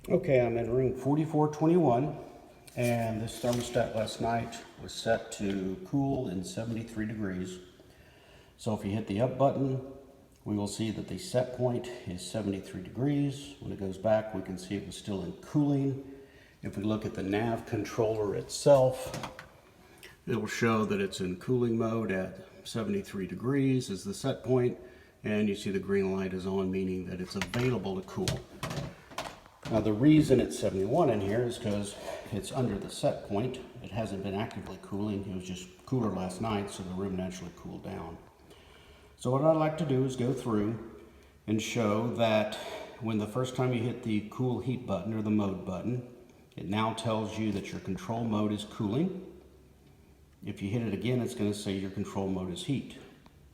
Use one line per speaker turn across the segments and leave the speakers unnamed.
Okay, I'm in room 4421, and this thermostat last night was set to cool in 73 degrees. So if you hit the up button, we will see that the set point is 73 degrees. When it goes back, we can see it was still in cooling. If we look at the nav controller itself, it will show that it's in cooling mode at 73 degrees is the set point, and you see the green light is on, meaning that it's available to cool. Now the reason it's 71 in here is because it's under the set point. It hasn't been actively cooling. It was just cooler last night, so the room naturally cooled down. So what I'd like to do is go through and show that when the first time you hit the cool heat button or the mode button, it now tells you that your control mode is cooling. If you hit it again, it's going to say your control mode is heat.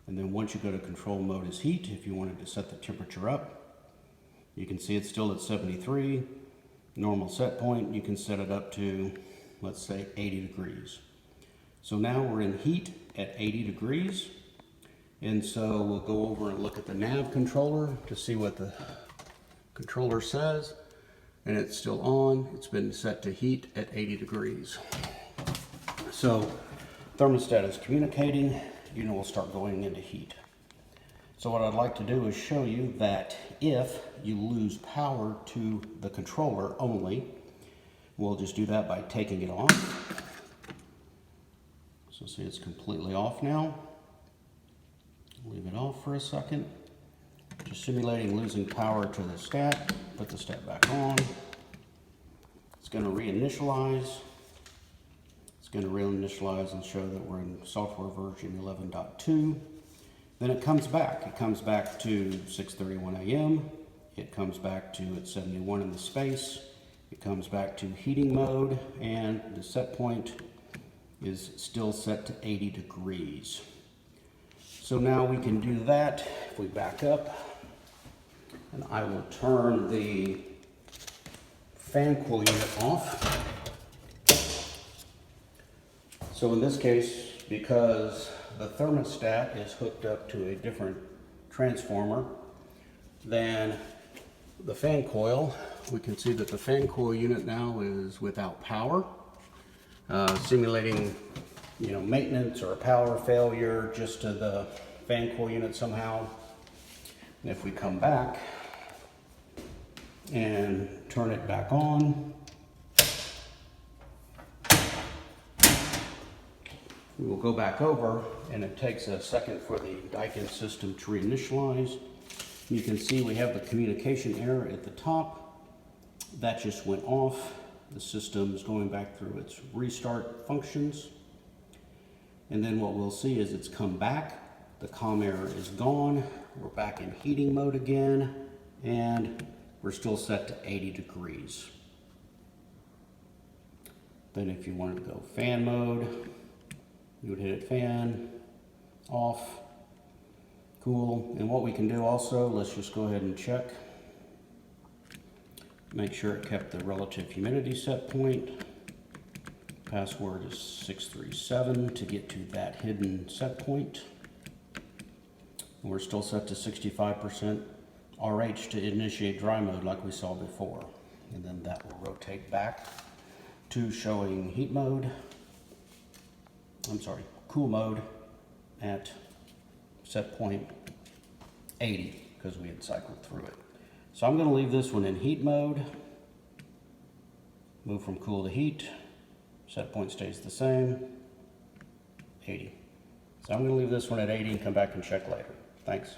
And then once you go to control mode is heat, if you wanted to set the temperature up, you can see it's still at 73, normal set point. You can set it up to, let's say, 80 degrees. So now we're in heat at 80 degrees. And so we'll go over and look at the nav controller to see what the controller says. And it's still on. It's been set to heat at 80 degrees. So thermostat is communicating. We'll start going into heat. So what I'd like to do is show you that if you lose power to the controller only, we'll just do that by taking it off. So see, it's completely off now. Leave it off for a second. Just simulating losing power to the stat. Put the stat back on. It's going to reinitialize. It's going to reinitialize and show that we're in software version 11.2. Then it comes back. It comes back to 6:31 a.m. It comes back to at 71 in the space. It comes back to heating mode, and the set point is still set to 80 degrees. So now we can do that. If we back up, and I will turn the fan cool unit off. So in this case, because the thermostat is hooked up to a different transformer than the fan coil, we can see that the fan coil unit now is without power, simulating maintenance or a power failure just to the fan coil unit somehow. And if we come back and turn it back on, we will go back over, and it takes a second for the Daikin system to reinitialize. You can see we have the communication error at the top. That just went off. The system is going back through its restart functions. And then what we'll see is it's come back. The comm error is gone. We're back in heating mode again, and we're still set to 80 degrees. Then if you wanted to go fan mode, you would hit it fan, off, cool. And what we can do also, let's just go ahead and check. Make sure it kept the relative humidity set point. Password is 637 to get to that hidden set point. And we're still set to 65% RH to initiate dry mode like we saw before. And then that will rotate back to showing heat mode. Cool mode at set point 80 because we had cycled through it. So I'm going to leave this one in heat mode. Move from cool to heat. Set point stays the same, 80. So I'm going to leave this one at 80 and come back and check later. Thanks.